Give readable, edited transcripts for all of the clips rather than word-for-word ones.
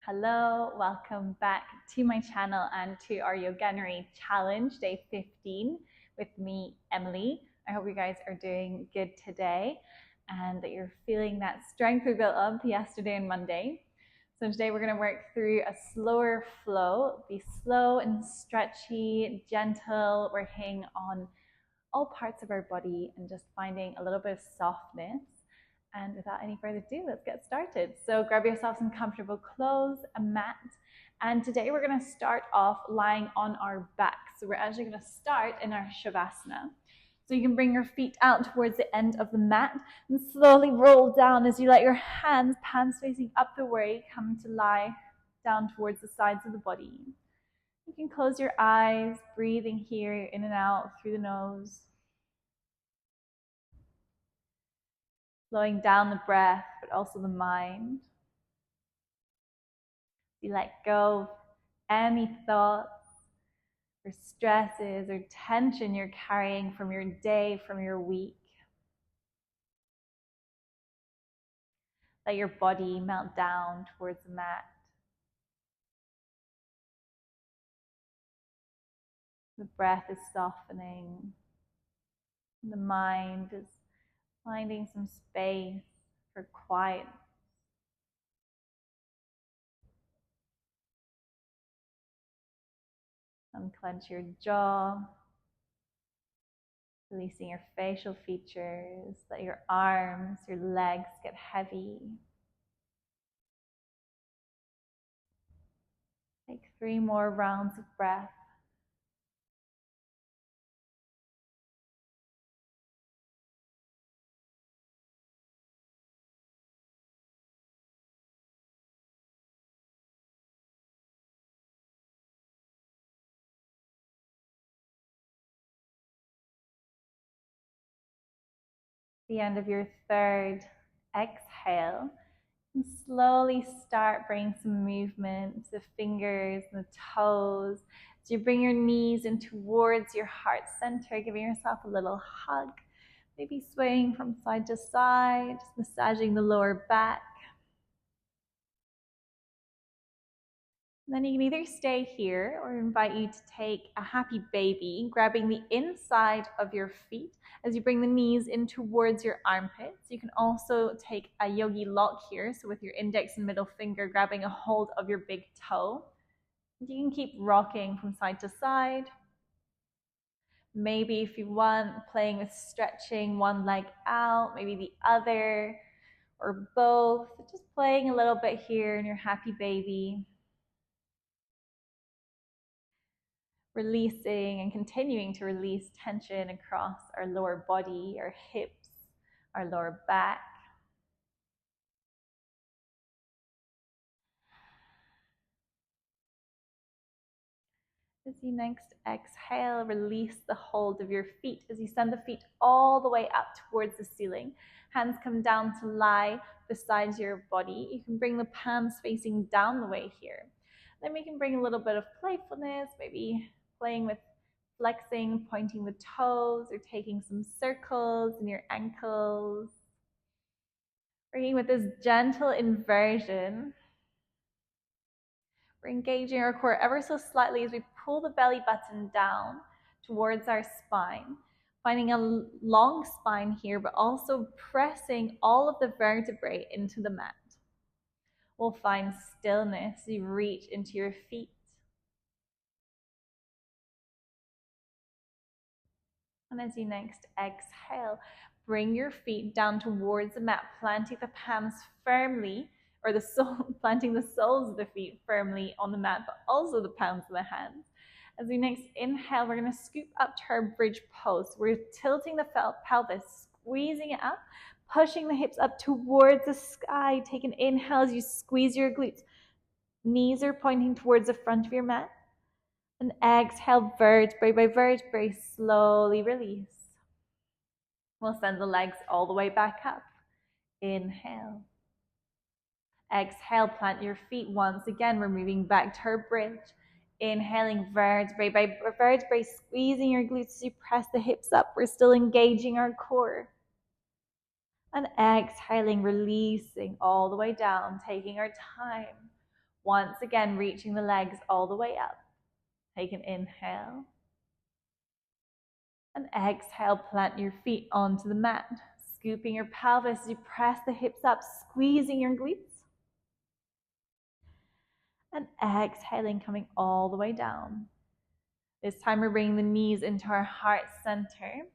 Hello, welcome back to my channel and to our YOGANUARY challenge, day 15, with me, Emilie. I hope you guys are doing good today and that you're feeling that strength we built up yesterday and Monday. So today we're going to work through a slower flow. Be slow and stretchy, gentle, working on all parts of our body and just finding a little bit of softness. And without any further ado, let's get started. So grab yourself some comfortable clothes, a mat, and today we're going to start off lying on our back. So we're actually going to start in our Shavasana. So you can bring your feet out towards the end of the mat and slowly roll down as you let your hands, palms facing up the way, come to lie down towards the sides of the body. You can close your eyes, breathing here in and out through the nose. Slowing down the breath, but also the mind. You let go of any thoughts or stresses or tension you're carrying from your day, from your week. Let your body melt down towards the mat. The breath is softening. The mind is finding some space for quiet. Unclench your jaw, releasing your facial features. Let your arms, your legs get heavy. Take 3 more rounds of breath. The end of your third exhale, and slowly start bringing some movement to the fingers and the toes. So you bring your knees in towards your heart center, giving yourself a little hug, maybe swaying from side to side, just massaging the lower back. And then you can either stay here or invite you to take a happy baby, grabbing the inside of your feet as you bring the knees in towards your armpits. You can also take a yogi lock here, so with your index and middle finger grabbing a hold of your big toe. You can keep rocking from side to side. Maybe if you want, playing with stretching one leg out, maybe the other, or both. Just playing a little bit here in your happy baby. Releasing and continuing to release tension across our lower body, our hips, our lower back. As you next exhale, release the hold of your feet as you send the feet all the way up towards the ceiling. Hands come down to lie beside your body. You can bring the palms facing down the way here. Then we can bring a little bit of playfulness, maybe playing with flexing, pointing the toes, or taking some circles in your ankles. Bringing with this gentle inversion. We're engaging our core ever so slightly as we pull the belly button down towards our spine, finding a long spine here, but also pressing all of the vertebrae into the mat. We'll find stillness as you reach into your feet. And as you next exhale, bring your feet down towards the mat, planting the palms firmly, or planting the soles of the feet firmly on the mat, but also the palms of the hands. As we next inhale, we're going to scoop up to our bridge pose. We're tilting the pelvis, squeezing it up, pushing the hips up towards the sky. Take an inhale as you squeeze your glutes. Knees are pointing towards the front of your mat. And exhale, vertebrae by vertebrae, slowly release. We'll send the legs all the way back up. Inhale. Exhale, plant your feet once again. We're moving back to our bridge. Inhaling, vertebrae by vertebrae, squeezing your glutes as you press the hips up. We're still engaging our core. And exhaling, releasing all the way down, taking our time. Once again, reaching the legs all the way up. Take an inhale. And exhale, plant your feet onto the mat. Scooping your pelvis as you press the hips up, squeezing your glutes. And exhaling, coming all the way down. This time we're bringing the knees into our heart center.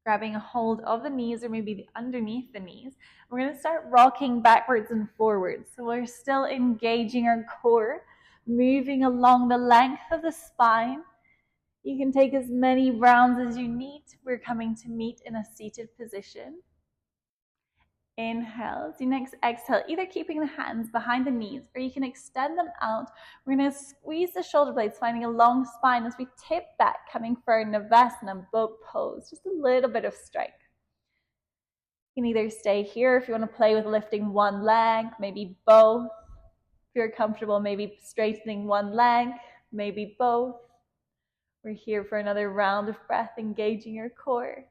Grabbing a hold of the knees or maybe underneath the knees. We're going to start rocking backwards and forwards. So we're still engaging our core, moving along the length of the spine. You can take as many rounds as you need. We're coming to meet in a seated position. Inhale. As you next exhale, either keeping the hands behind the knees or you can extend them out. We're going to squeeze the shoulder blades, finding a long spine as we tip back, coming for a Navasana boat pose. Just a little bit of strength. You can either stay here if you want to play with lifting one leg, maybe both. If you're comfortable, maybe straightening one leg, maybe both. We're here for another round of breath, engaging your core.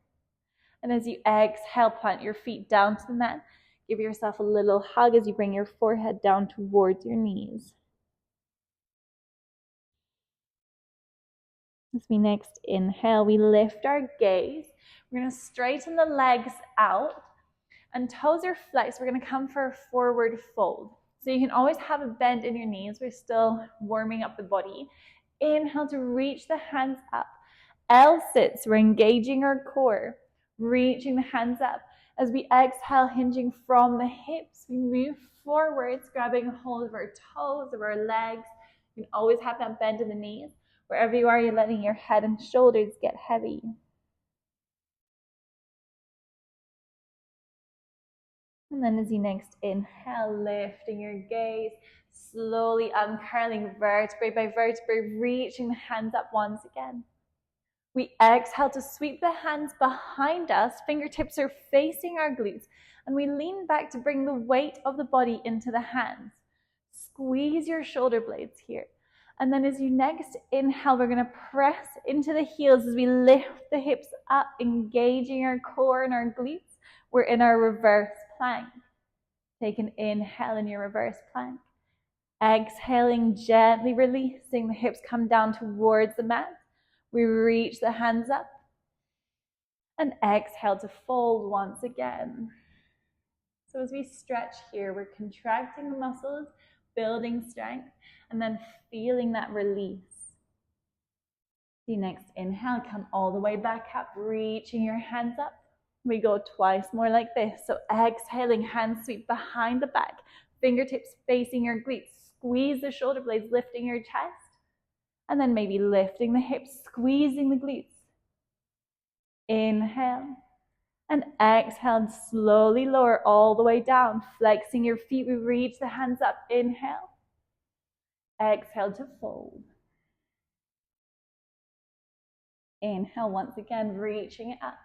And as you exhale, plant your feet down to the mat. Give yourself a little hug as you bring your forehead down towards your knees. As we next inhale, we lift our gaze. We're going to straighten the legs out and toes are flexed. We're going to come for a forward fold. So you can always have a bend in your knees. We're still warming up the body. Inhale to reach the hands up. L sits. We're engaging our core. Reaching the hands up. As we exhale, hinging from the hips, we move forwards, grabbing a hold of our toes, of our legs. You can always have that bend in the knees. Wherever you are, you're letting your head and shoulders get heavy. And then as you next inhale, lifting your gaze, slowly uncurling vertebrae by vertebrae, reaching the hands up once again. We exhale to sweep the hands behind us. Fingertips are facing our glutes. And we lean back to bring the weight of the body into the hands. Squeeze your shoulder blades here. And then as you next inhale, we're going to press into the heels as we lift the hips up, engaging our core and our glutes. We're in our reverse plank. Take an inhale in your reverse plank. Exhaling, gently releasing. The hips come down towards the mat. We reach the hands up and exhale to fold once again. So as we stretch here, we're contracting the muscles, building strength, and then feeling that release. The next inhale, come all the way back up, reaching your hands up. We go twice more like this. So exhaling, hands sweep behind the back, fingertips facing your glutes. Squeeze the shoulder blades, lifting your chest. And then maybe lifting the hips, squeezing the glutes. Inhale. And exhale, and slowly lower all the way down. Flexing your feet, we reach the hands up. Inhale. Exhale to fold. Inhale once again, reaching it up.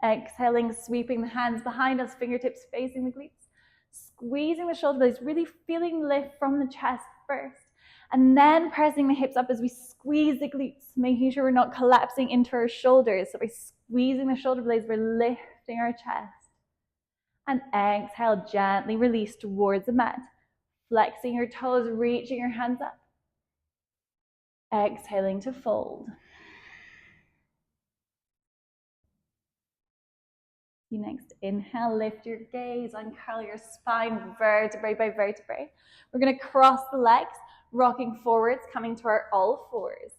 Exhaling, sweeping the hands behind us, fingertips facing the glutes. Squeezing the shoulder blades, really feeling lift from the chest first. And then pressing the hips up as we squeeze the glutes, making sure we're not collapsing into our shoulders. So by squeezing the shoulder blades, we're lifting our chest. And exhale, gently release towards the mat. Flexing your toes, reaching your hands up. Exhaling to fold. You next inhale, lift your gaze, uncurl your spine vertebrae by vertebrae. We're going to cross the legs, rocking forwards, coming to our all fours.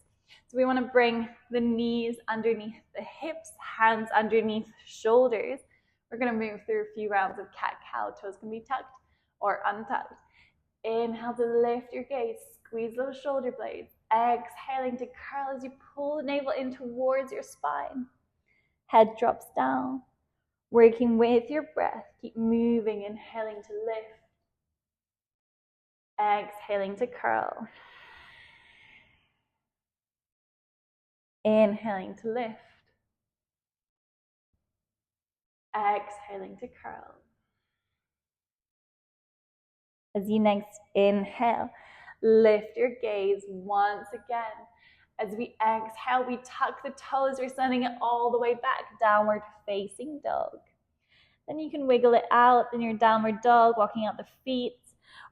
So we want to bring the knees underneath the hips, hands underneath shoulders. We're going to move through a few rounds of cat-cow. Toes can be tucked or untucked. Inhale to lift your gaze, squeeze those shoulder blades. Exhaling to curl as you pull the navel in towards your spine. Head drops down. Working with your breath, keep moving, inhaling to lift. Exhaling to curl. Inhaling to lift. Exhaling to curl. As you next inhale, lift your gaze once again. As we exhale, we tuck the toes. We're sending it all the way back, downward facing dog. Then you can wiggle it out in your downward dog, walking out the feet.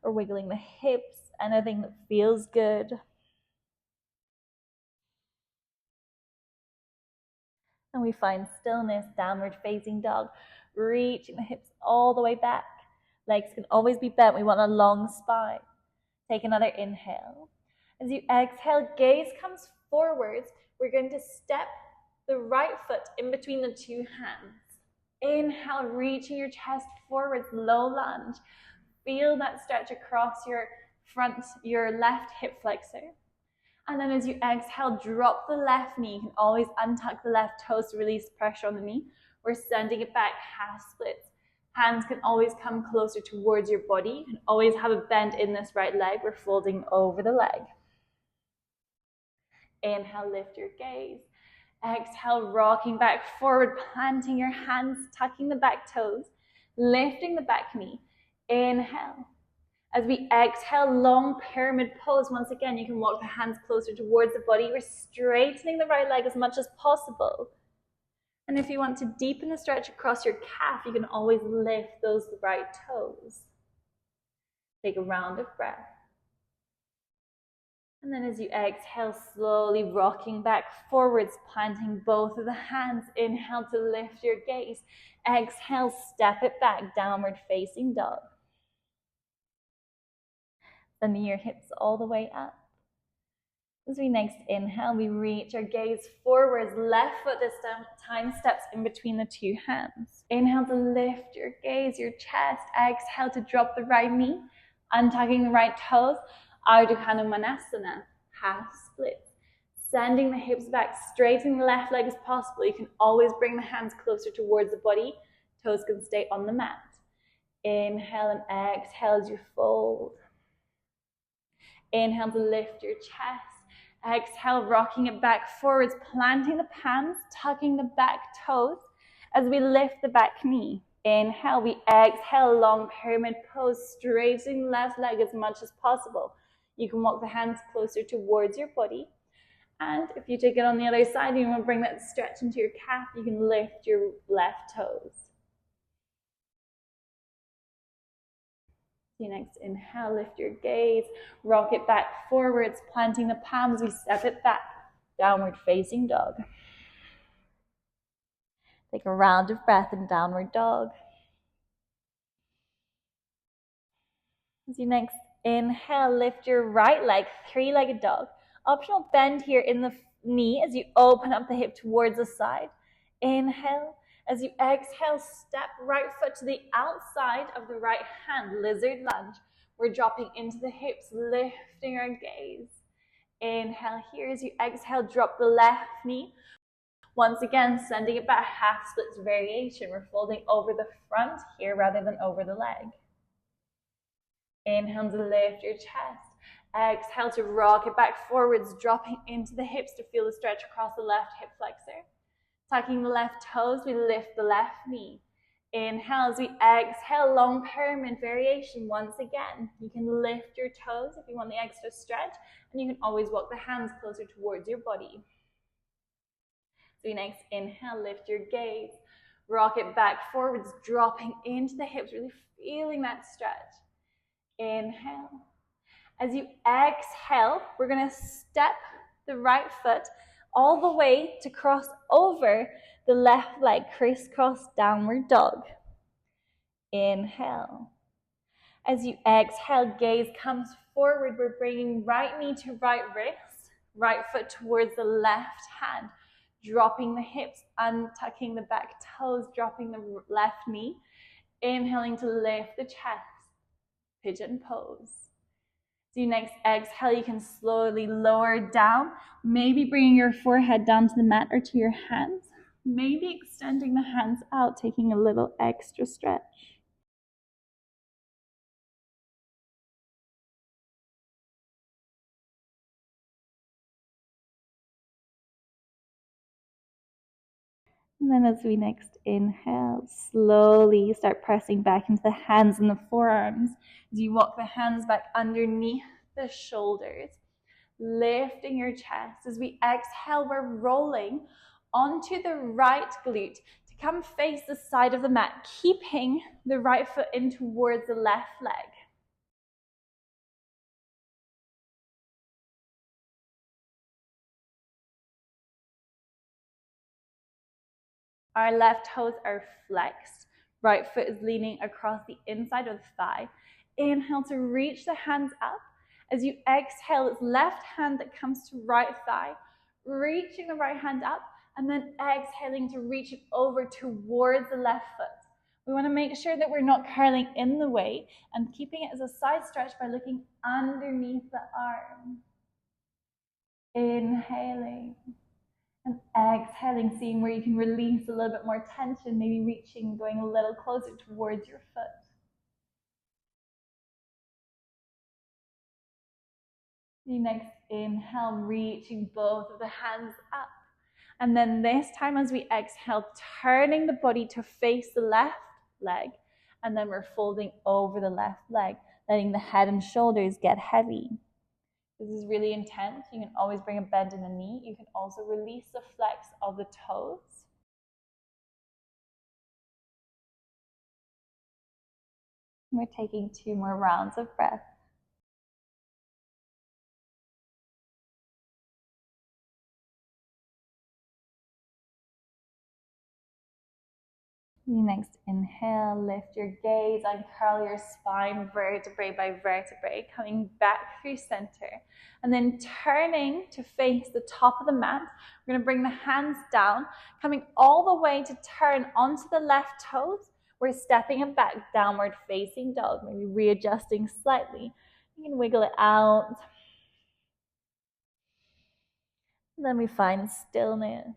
or wiggling the hips, anything that feels good. And we find stillness, downward facing dog, reaching the hips all the way back. Legs can always be bent. We want a long spine. Take another inhale. As you exhale, gaze comes forwards. We're going to step the right foot in between the two hands. Inhale, reaching your chest forwards, low lunge. Feel that stretch across your left hip flexor. And then as you exhale, drop the left knee. You can always untuck the left toes to release pressure on the knee. We're sending it back, half splits. Hands can always come closer towards your body. You can always have a bend in this right leg. We're folding over the leg. Inhale, lift your gaze. Exhale, rocking back forward, planting your hands, tucking the back toes, lifting the back knee. Inhale. As we exhale, long pyramid pose. Once again, you can walk the hands closer towards the body. We're straightening the right leg as much as possible. And if you want to deepen the stretch across your calf, you can always lift those right toes. Take a round of breath. And then as you exhale, slowly rocking back forwards, planting both of the hands. Inhale to lift your gaze. Exhale, step it back, downward facing dog. Sending your hips all the way up. As we next inhale, we reach our gaze forwards. Left foot this time steps in between the two hands. Inhale to lift your gaze, your chest. Exhale to drop the right knee, untucking the right toes. Ardha Hanumanasana, half splits. Sending the hips back, straightening the left leg as possible. You can always bring the hands closer towards the body. Toes can stay on the mat. Inhale and exhale as you fold. Inhale to lift your chest. Exhale, rocking it back forwards, planting the palms, tucking the back toes as we lift the back knee. Inhale, we exhale, long pyramid pose, straightening the left leg as much as possible. You can walk the hands closer towards your body. And if you take it on the other side and you want to bring that stretch into your calf, you can lift your left toes. So next inhale, lift your gaze, rock it back forwards, planting the palms, we step it back, downward facing dog. Take a round of breath in downward dog. As you next inhale, lift your right leg, three-legged dog. Optional bend here in the knee as you open up the hip towards the side. Inhale. As you exhale, step right foot to the outside of the right hand, lizard lunge. We're dropping into the hips, lifting our gaze. Inhale here. As you exhale, drop the left knee. Once again, sending it back, half splits variation. We're folding over the front here rather than over the leg. Inhale to lift your chest. Exhale to rock it back forwards, dropping into the hips to feel the stretch across the left hip flexor. Tucking the left toes, we lift the left knee. Inhale as we exhale, long pyramid variation. Once again, you can lift your toes if you want the extra stretch, and you can always walk the hands closer towards your body. So you next inhale, lift your gaze, rock it back forwards, dropping into the hips, really feeling that stretch. Inhale. As you exhale, we're going to step the right foot all the way to cross over the left leg, crisscross downward dog. Inhale. As you exhale, gaze comes forward. We're bringing right knee to right wrist, right foot towards the left hand, dropping the hips, untucking the back toes, dropping the left knee. Inhaling to lift the chest, pigeon pose. So you next exhale, you can slowly lower down, maybe bringing your forehead down to the mat or to your hands, maybe extending the hands out, taking a little extra stretch. And then as we next inhale, slowly start pressing back into the hands and the forearms as you walk the hands back underneath the shoulders, lifting your chest. As we exhale, we're rolling onto the right glute to come face the side of the mat, keeping the right foot in towards the left leg. Our left toes are flexed. Right foot is leaning across the inside of the thigh. Inhale to reach the hands up. As you exhale, it's left hand that comes to right thigh, reaching the right hand up, and then exhaling to reach it over towards the left foot. We want to make sure that we're not curling in the way and keeping it as a side stretch by looking underneath the arm. Inhaling and exhaling, seeing where you can release a little bit more tension, maybe reaching, going a little closer towards your foot. The next inhale, reaching both of the hands up. And then this time as we exhale, turning the body to face the left leg. And then we're folding over the left leg, letting the head and shoulders get heavy. This is really intense. You can always bring a bend in the knee. You can also release the flex of the toes. We're taking 2 more rounds of breath. The next inhale, lift your gaze, uncurl your spine vertebrae by vertebrae, coming back through center. And then turning to face the top of the mat, we're going to bring the hands down, coming all the way to turn onto the left toes. We're stepping it back, downward facing dog, maybe readjusting slightly. You can wiggle it out. And then we find stillness.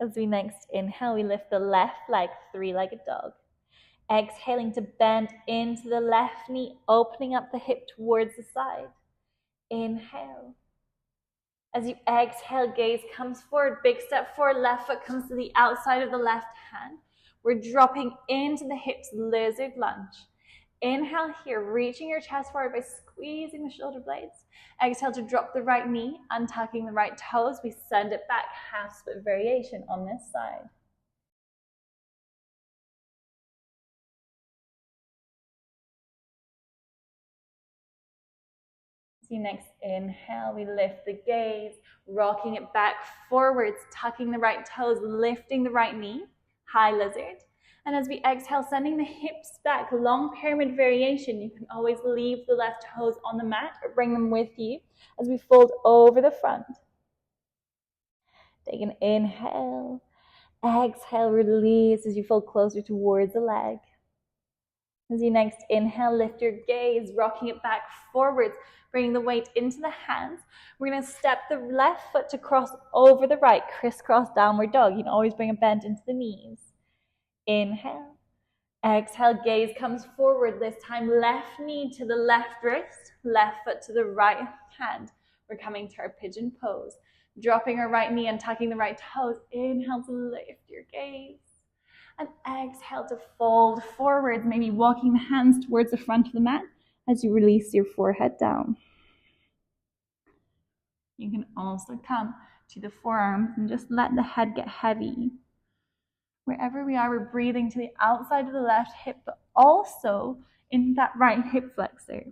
As we next inhale, we lift the left leg, 3-legged dog. Exhaling to bend into the left knee, opening up the hip towards the side. Inhale. As you exhale, gaze comes forward, big step forward, left foot comes to the outside of the left hand. We're dropping into the hips, lizard lunge. Inhale here, reaching your chest forward by squeezing the shoulder blades. Exhale to drop the right knee, untucking the right toes. We send it back, half split variation on this side. So next inhale, we lift the gaze, rocking it back forwards, tucking the right toes, lifting the right knee, high lizard. And as we exhale, sending the hips back, long pyramid variation. You can always leave the left toes on the mat or bring them with you as we fold over the front. Take an inhale. Exhale, release as you fold closer towards the leg. As you next inhale, lift your gaze, rocking it back forwards, bringing the weight into the hands. We're going to step the left foot to cross over the right, crisscross downward dog. You can always bring a bend into the knees. Inhale. Exhale, gaze comes forward. This time, left knee to the left wrist, left foot to the right hand. We're coming to our pigeon pose. Dropping our right knee and tucking the right toes. Inhale to lift your gaze. And exhale to fold forward, maybe walking the hands towards the front of the mat as you release your forehead down. You can also come to the forearms and just let the head get heavy. Wherever we are, we're breathing to the outside of the left hip, but also in that right hip flexor.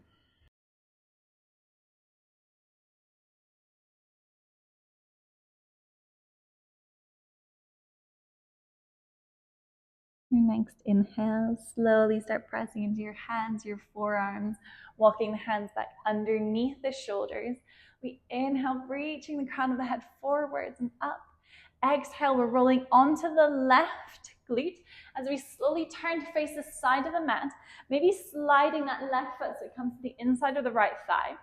Your next inhale, slowly start pressing into your hands, your forearms, walking the hands back underneath the shoulders. We inhale, reaching the crown of the head forwards and up. Exhale, we're rolling onto the left glute as we slowly turn to face the side of the mat, maybe sliding that left foot so it comes to the inside of the right thigh.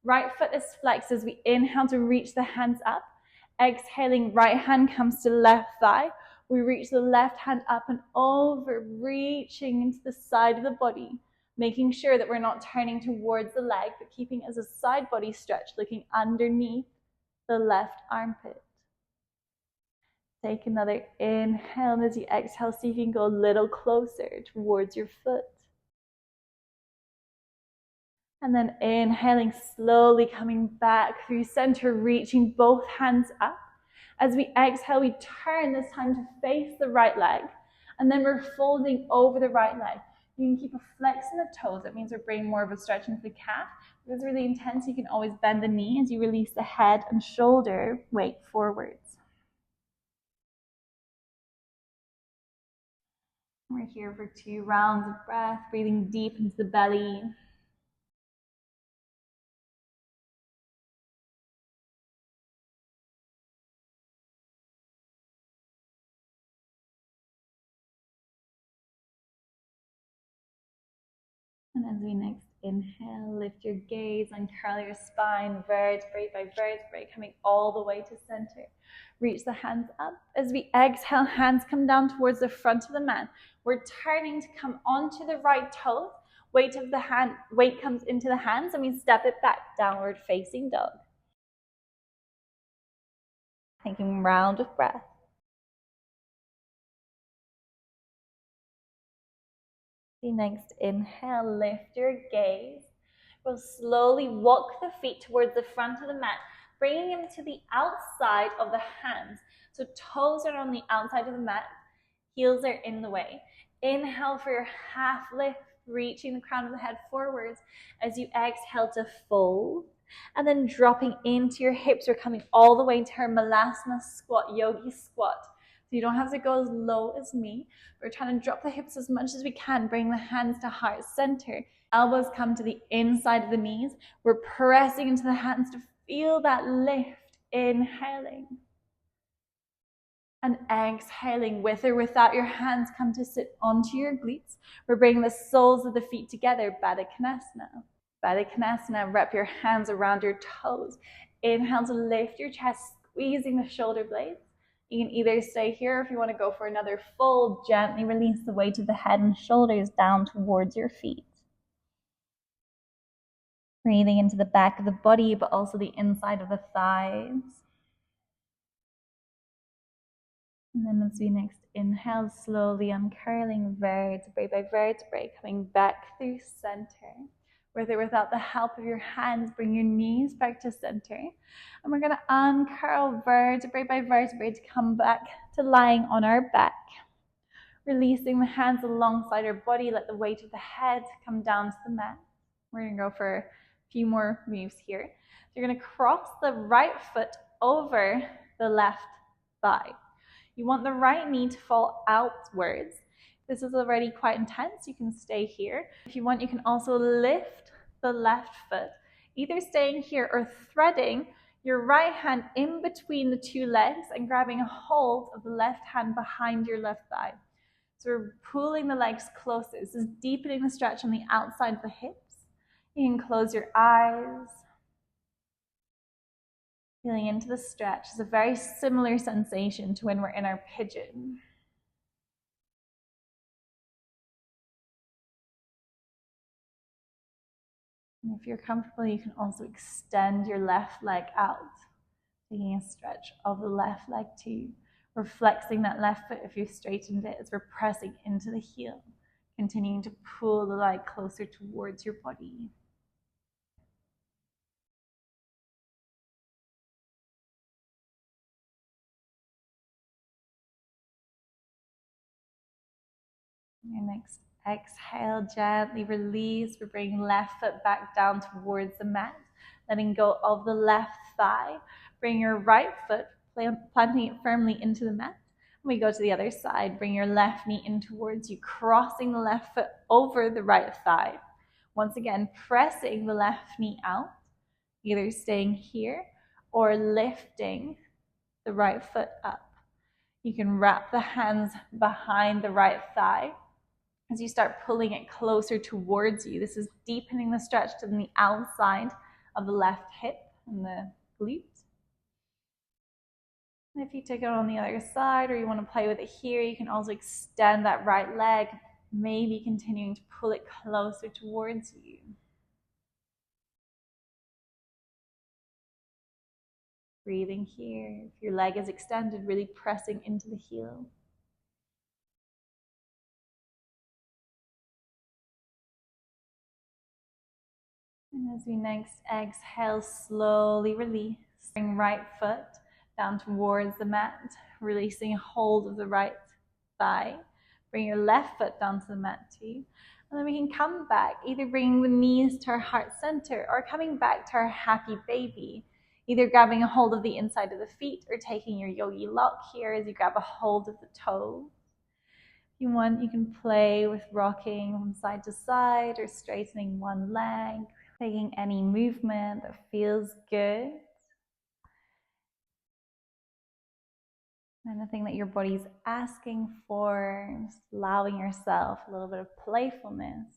Right foot is flexed as we inhale to reach the hands up. Exhaling, right hand comes to left thigh. We reach the left hand up and over, reaching into the side of the body, making sure that we're not turning towards the leg, but keeping as a side body stretch, looking underneath the left armpit. Take another inhale, and as you exhale, see if you can go a little closer towards your foot. And then inhaling, slowly coming back through center, reaching both hands up. As we exhale, we turn this time to face the right leg, and then we're folding over the right leg. You can keep a flex in the toes. That means we're bringing more of a stretch into the calf. If it's really intense, you can always bend the knee as you release the head and shoulder weight forwards. We're here for 2 rounds of breath, breathing deep into the belly. And as we next inhale, lift your gaze, uncurl your spine, vertebrae by vertebrae, coming all the way to center. Reach the hands up. As we exhale, hands come down towards the front of the mat. We're turning to come onto the right toes. Weight comes into the hands, and we step it back, downward facing dog. Taking round of breath. The next inhale, lift your gaze. We'll slowly walk the feet towards the front of the mat, bringing them to the outside of the hands. So toes are on the outside of the mat, heels are in the way. Inhale for your half lift, reaching the crown of the head forwards. As you exhale to fold, and then dropping into your hips, we're coming all the way to our Malasana squat, yogi squat. So you don't have to go as low as me. We're trying to drop the hips as much as we can, bring the hands to heart center. Elbows come to the inside of the knees. We're pressing into the hands to feel that lift, inhaling. And exhaling, with or without your hands, come to sit onto your glutes. We're bringing the soles of the feet together, Baddha Konasana. Baddha Konasana, wrap your hands around your toes. Inhale to lift your chest, squeezing the shoulder blades. You can either stay here, or if you want to go for another fold, gently release the weight of the head and shoulders down towards your feet. Breathing into the back of the body, but also the inside of the thighs. And then as we next inhale, slowly uncurling vertebrae by vertebrae, coming back through center. With or without the help of your hands, bring your knees back to center. And we're going to uncurl vertebrae by vertebrae to come back to lying on our back. Releasing the hands alongside our body, let the weight of the head come down to the mat. We're going to go for a few more moves here. So you're going to cross the right foot over the left thigh. You want the right knee to fall outwards. This is already quite intense. You can stay here. If you want, you can also lift the left foot, either staying here or threading your right hand in between the two legs and grabbing a hold of the left hand behind your left thigh. So we're pulling the legs closer. This is deepening the stretch on the outside of the hips. You can close your eyes. Feeling into the stretch. It's a very similar sensation to when we're in our pigeon. And if you're comfortable, you can also extend your left leg out, taking a stretch of the left leg too. We're flexing that left foot if you've straightened it as we're pressing into the heel, continuing to pull the leg closer towards your body. Your next exhale, gently release. We're bringing left foot back down towards the mat, letting go of the left thigh. Bring your right foot, planting it firmly into the mat. We go to the other side. Bring your left knee in towards you, crossing the left foot over the right thigh. Once again, pressing the left knee out, either staying here or lifting the right foot up. You can wrap the hands behind the right thigh. As you start pulling it closer towards you, this is deepening the stretch to the outside of the left hip and the glute. And if you take it on the other side or you want to play with it here, you can also extend that right leg, maybe continuing to pull it closer towards you. Breathing here. If your leg is extended, really pressing into the heel. And as we next exhale, slowly release. Bring right foot down towards the mat, releasing hold of the right thigh. Bring your left foot down to the mat too. And then we can come back, either bringing the knees to our heart center or coming back to our happy baby. Either grabbing a hold of the inside of the feet or taking your yogi lock here as you grab a hold of the toes. If you want, you can play with rocking from side to side or straightening one leg, taking any movement that feels good. Anything that your body's asking for, just allowing yourself a little bit of playfulness.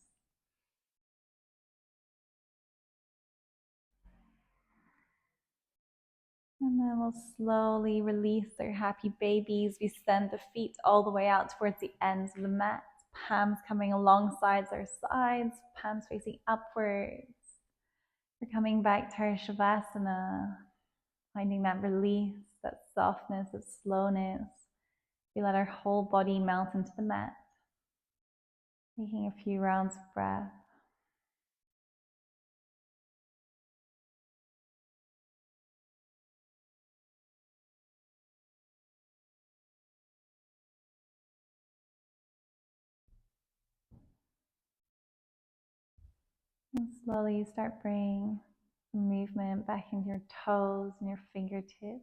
And then we'll slowly release our happy babies. We send the feet all the way out towards the ends of the mat. Palms coming alongside our sides, palms facing upwards. We're coming back to our Shavasana, finding that release, that softness, that slowness. We let our whole body melt into the mat. Taking a few rounds of breath. And slowly start bringing some movement back into your toes and your fingertips.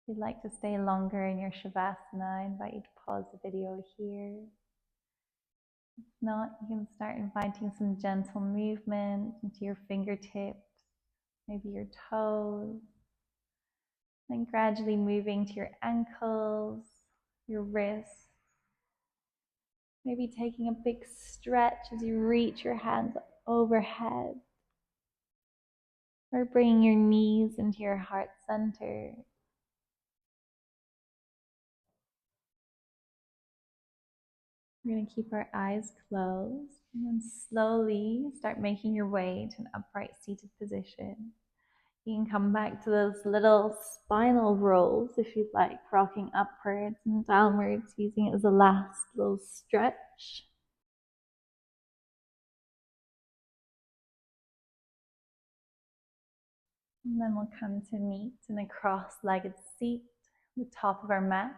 If you'd like to stay longer in your Shavasana, I invite you to pause the video here. If not, you can start inviting some gentle movement into your fingertips, maybe your toes, then gradually moving to your ankles, your wrists. Maybe taking a big stretch as you reach your hands overhead, or bringing your knees into your heart center. We're going to keep our eyes closed and then slowly start making your way to an upright seated position. You can come back to those little spinal rolls if you'd like, rocking upwards and downwards, using it as a last little stretch. And then we'll come to meet in a cross-legged seat at the top of our mat.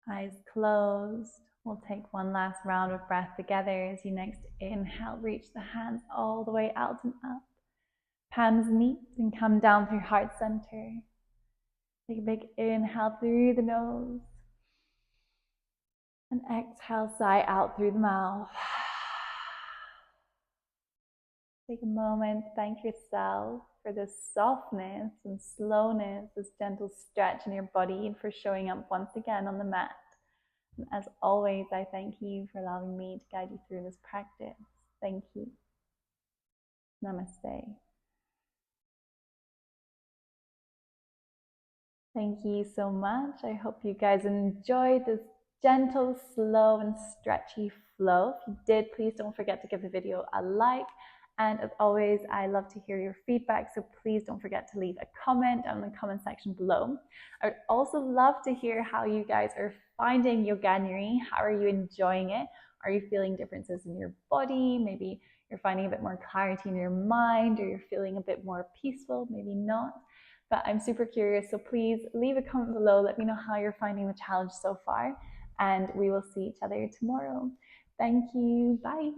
Eyes closed. We'll take one last round of breath together as you next inhale, reach the hands all the way out and up. Palms meet and come down through heart center. Take a big inhale through the nose. And exhale, sigh out through the mouth. Take a moment, thank yourself for this softness and slowness, this gentle stretch in your body, and for showing up once again on the mat. And as always, I thank you for allowing me to guide you through this practice. Thank you. Namaste. Thank you so much. I hope you guys enjoyed this gentle, slow, and stretchy flow. If you did, please don't forget to give the video a like. And as always, I love to hear your feedback, so please don't forget to leave a comment on the comment section below. I would also love to hear how you guys are finding Yoganuary. How are you enjoying it? Are you feeling differences in your body? Maybe you're finding a bit more clarity in your mind, or you're feeling a bit more peaceful, maybe not. But I'm super curious, so please leave a comment below. Let me know how you're finding the challenge so far, and we will see each other tomorrow. Thank you. Bye.